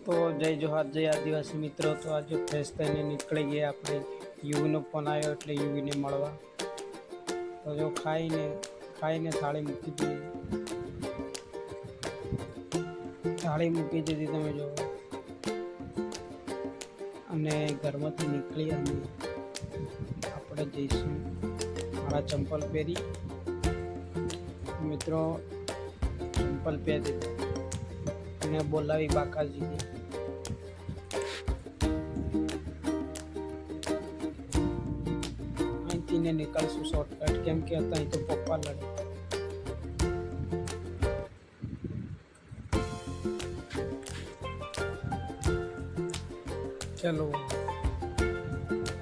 तो जय जोहार जय आदिवासी मित्रों। तो आज फ्रेश थईने निकળી ગયા આપણે યુવીનો ફોન આવ્યો એટલે યુવીને મળવા। તો જો ખાઈને થાળી મૂકી દીધી તમે જો। અને ઘરમાંથી નીકળી અને આપણે જઈશું મારા ચંપલ પહેરી મિત્રો ચંપલ પહેરી અને બોલાવી બાકાજીને। અહીંથી ને નીકળશું શોર્ટકટ કેમ કે અહીં તો પપ્પા લડે। चलो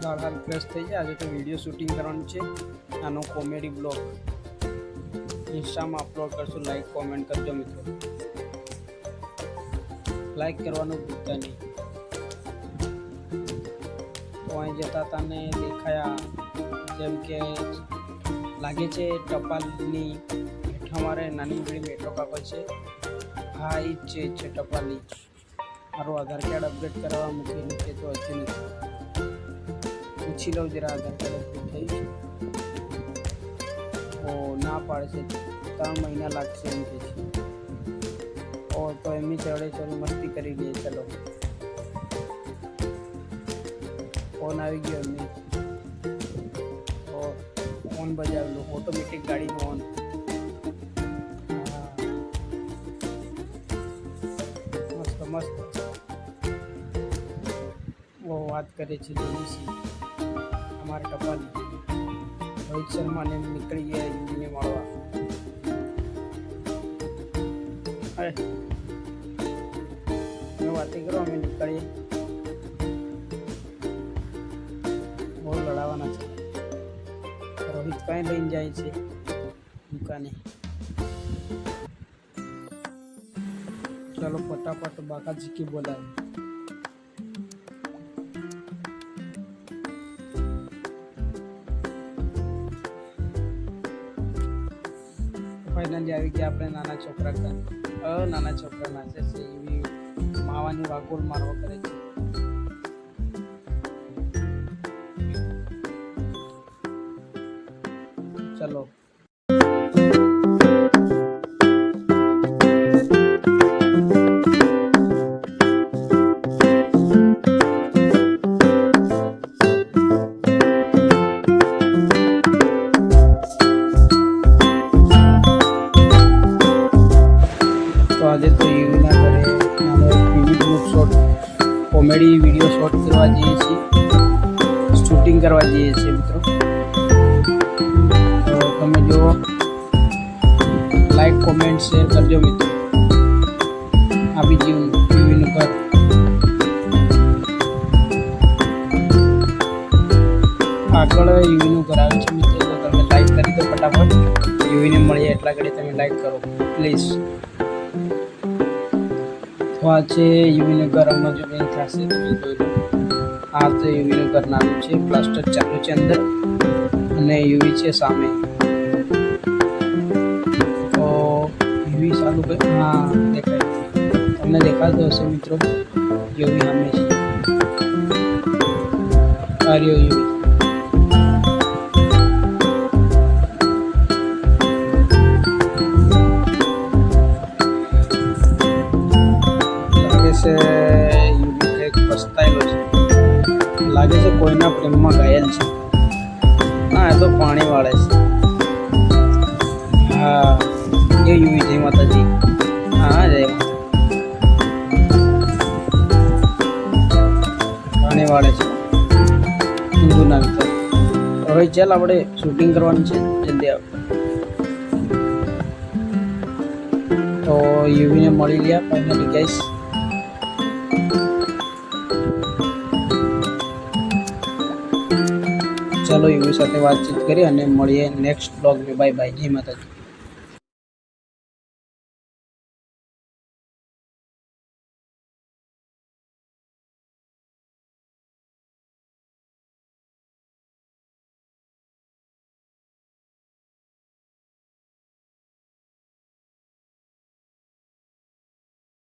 हाल फ्रेश थी जाए। आज तो वीडियो शूटिंग करवानी है आनो कॉमेडी ब्लॉग इंस्टा में अपलोड करशू। लाइक कॉमेंट करजो मित्रों, लाइक करवानुं भूलता नहीं। तो अहीं जता तने देखाया जेम के लागे छे टपालनी हेठा मारे नानी मोटी मेट्रो कापड़ छे। हाँ ई छे टपाली मारो आधार कार्ड अपडेट करवा मूकेलू है तो हजू नहीं। पूछी लो जरा आधार कार्ड अपडेट थई छे ओ ना पाड़े छे 3 महीना लागशे एम के छे। और तो एमनी चढ़े चढ़ी मस्ती करी लिए। चलो फोन आ गयो एमनी और फोन बजाव लो ऑटोमेटिक गाड़ी नो ऑन। मस्त मस्त वो बात करे छे हमारे टपाली रोहित शर्मा ने निकली गया युवी ने मळवा। अरे मैं बातें करो अमे निकलिए बहुत लड़ावाना छे। रोहित कहीं लईने जाए छे दुकाने। चलो फटाफट बाकाजी की बोलावे। फाइनली આવી ગયા આપણે નાના છોકરા કાન નાના છોકરા નાચે છે એવી માવાની વાગોળ મારવા કરે છે। ચલો आज तो युवीना घरे शॉर्ट कॉमेडी वीडियो शॉर्ट करवा जाइए छे शूटिंग करवा जाइए छे मित्रों। तो तमे जो लाइक कॉमेंट शेयर करजो मित्रों। आ बी युवीनु घर आगळ युवीनु घर आवे छे मित्रों। तो तमे लाइक करी दो फटाफट। युवीने मळीए એટલા ઘડી તમે લાइक करो प्लीज। तो आज युवीने घर में जो बेन थशे तमे जोई लो। आ तो युवीनु घर नानुं छे प्लास्टर चालू छे अंदर अने युवी छे सामे। तो युवी चालू कर हाँ देखाय तमने देखातो हशे मित्रों। युवी सामे छे आ रह्यो युवी। से युवी एक पछतायेलो छे लागे छे कोईना प्रेम में घायल छे। हाँ तो पानी वाले छे। हाँ ये युवी जय माताजी। हाँ जय पानी वाले छे हिंदू ना भीतर। હવે ચાલ આપણે શૂટિંગ કરવાની છે જલ્દી આવ। તો યુવીને મળી લ્યા ફાઇનલી ગાઈસ। चलो युवी साथे बातचीत करी अने मळीए नेक्स्ट ब्लॉग में। बाय बाय जय माताजी।